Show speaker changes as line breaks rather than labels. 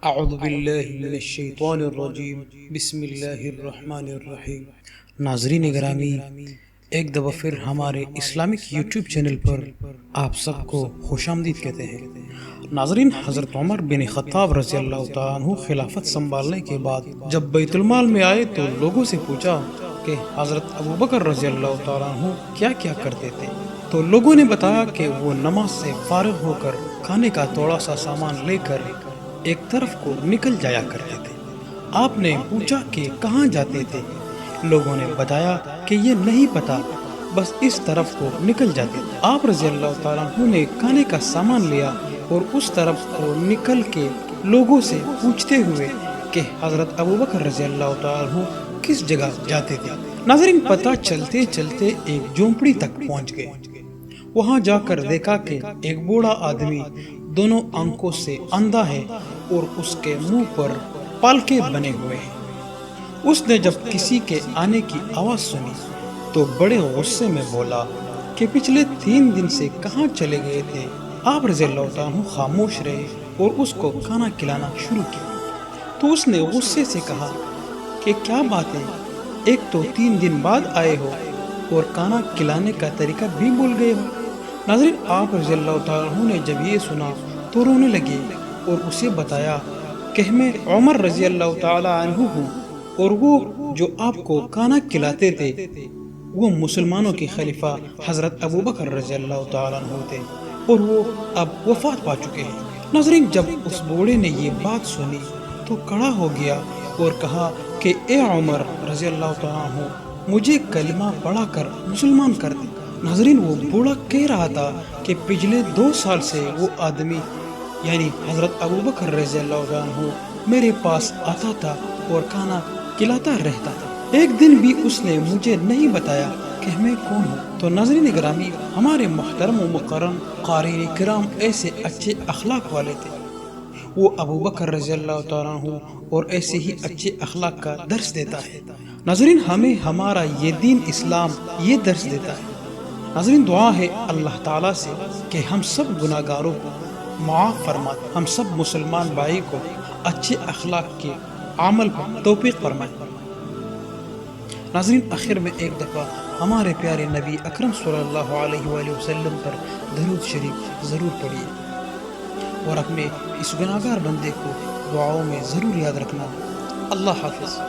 اعوذ باللہ من الشیطان الرجیم بسم اللہ الرحمن الرحیم۔ ناظرین گرامی، ایک دفعہ پھر ہمارے اسلامک یوٹیوب چینل پر آپ سب کو خوش آمدید کہتے ہیں۔ ناظرین، حضرت عمر بن خطاب رضی اللہ تعالیٰ عنہ خلافت سنبھالنے کے بعد جب بیت المال میں آئے تو لوگوں سے پوچھا کہ حضرت ابوبکر رضی اللہ تعالیٰ عنہ کیا کیا کرتے تھے، تو لوگوں نے بتایا کہ وہ نماز سے فارغ ہو کر کھانے کا تھوڑا سا سامان لے کر ایک طرف کو نکل جایا کرتے تھے۔ آپ نے پوچھا کہ کہاں جاتے تھے؟ لوگوں نے بتایا کہ یہ نہیں پتا، بس اس طرف کو نکل جاتے تھے۔ آپ رضی اللہ تعالیٰ عنہ نے کھانے کا سامان لیا اور اس طرف کو نکل کے لوگوں سے پوچھتے ہوئے کہ حضرت ابوبکر رضی اللہ تعالیٰ عنہ کس جگہ جاتے تھے۔ ناظرین، پتہ چلتے چلتے ایک جھونپڑی تک پہنچ گئے۔ وہاں جا کر دیکھا کہ ایک بوڑھا آدمی دونوں آنکھوں سے اندھا ہے اور اس کے منہ پر پالکے بنے ہوئے ہیں۔ اس نے جب کسی کے آنے کی آواز سنی تو بڑے غصے میں بولا کہ پچھلے 3 دن سے کہاں چلے گئے تھے؟ آپ رضی اللہ تعالیٰ عنہ خاموش رہے اور اس کو کھانا کھلانا شروع کیا۔ تو اس نے غصے سے کہا کہ کیا بات ہے، ایک تو 3 دن بعد آئے ہو اور کھانا کھلانے کا طریقہ بھی بھول گئے ہو۔ ناظرین، آپ رضی اللہ تعالیٰ عنہ نے جب یہ سنا تو رونے لگے اور اسے بتایا کہ میں عمر رضی اللہ تعالیٰ عنہ ہوں، اور وہ جو آپ کو کھانا کھلاتے تھے وہ مسلمانوں کے خلیفہ حضرت ابوبکر رضی اللہ تعالیٰ عنہ تھے، اور وہ اب وفات پا چکے ہیں۔ ناظرین، جب اس بوڑھے نے یہ بات سنی تو کھڑا ہو گیا اور کہا کہ اے عمر رضی اللہ تعالیٰ عنہ، مجھے کلمہ پڑھا کر مسلمان کر دے۔ ناظرین، وہ بوڑھا کہہ رہا تھا کہ پچھلے 2 سال سے وہ آدمی یعنی حضرت ابوبکر رضی اللہ عنہ میرے پاس آتا تھا اور کھانا کھلاتا رہتا تھا، ایک دن بھی اس نے مجھے نہیں بتایا کہ میں کون ہوں۔ تو ناظرین گرامی، ہمارے محترم و مکرم قارئین کرام ایسے اچھے اخلاق والے تھے، وہ ابوبکر رضی اللہ تعالیٰ عنہ اور ایسے ہی اچھے اخلاق کا درس دیتا ہے۔ ناظرین، ہمیں ہمارا یہ دین اسلام یہ درس دیتا ہے۔ ناظرین، دعا ہے اللہ تعالیٰ سے کہ ہم سب گناہ گاروں کو معاف فرمائے، ہم سب مسلمان بھائی کو اچھے اخلاق کے عمل پر توفیق فرمائے۔ ناظرین، آخر میں ایک دفعہ ہمارے پیارے نبی اکرم صلی اللہ علیہ وآلہ وسلم پر درود شریف ضرور پڑھیے، اور اپنے اس گناہگار بندے کو دعاؤں میں ضرور یاد رکھنا۔ اللہ حافظ۔